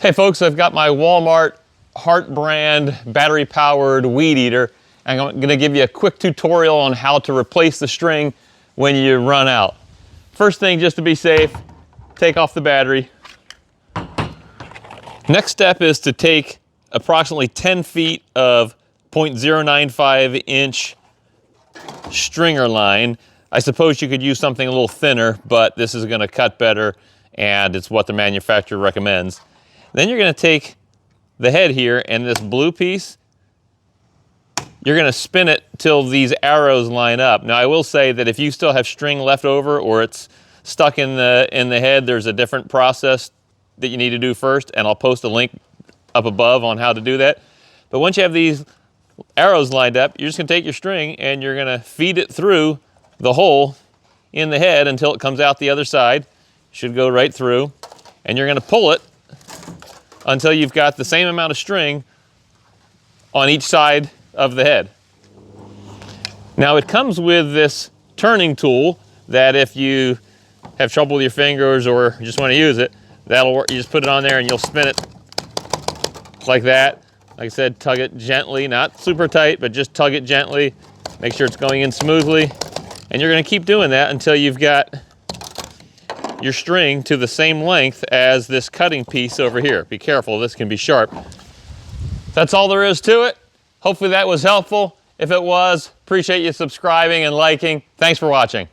Hey folks, I've got my Walmart Hart brand battery powered weed eater. I'm going to give you a quick tutorial on how to replace the string when you run out. First thing, just to be safe, take off the battery. Next step is to take approximately 10 feet of 0.095 inch stringer line. I suppose you could use something a little thinner, but this is going to cut better and it's what the manufacturer recommends. Then you're going to take the head here and this blue piece, you're going to spin it till these arrows line up. Now I will say that if you still have string left over or it's stuck in the head, there's a different process that you need to do first, and I'll post a link up above on how to do that. But once you have these arrows lined up, you're just going to take your string and you're going to feed it through the hole in the head until it comes out the other side. Should go right through, and you're going to pull it until you've got the same amount of string on each side of the head. Now it comes with this turning tool that if you have trouble with your fingers or just want to use it, that'll work. You just put it on there and you'll spin it like that. Like I said, tug it gently, not super tight, but just tug it gently. Make sure it's going in smoothly. And you're going to keep doing that until you've got your string to the same length as this cutting piece over here. Be careful, this can be sharp. That's all there is to it. Hopefully that was helpful. If it was, appreciate you subscribing and liking. Thanks for watching.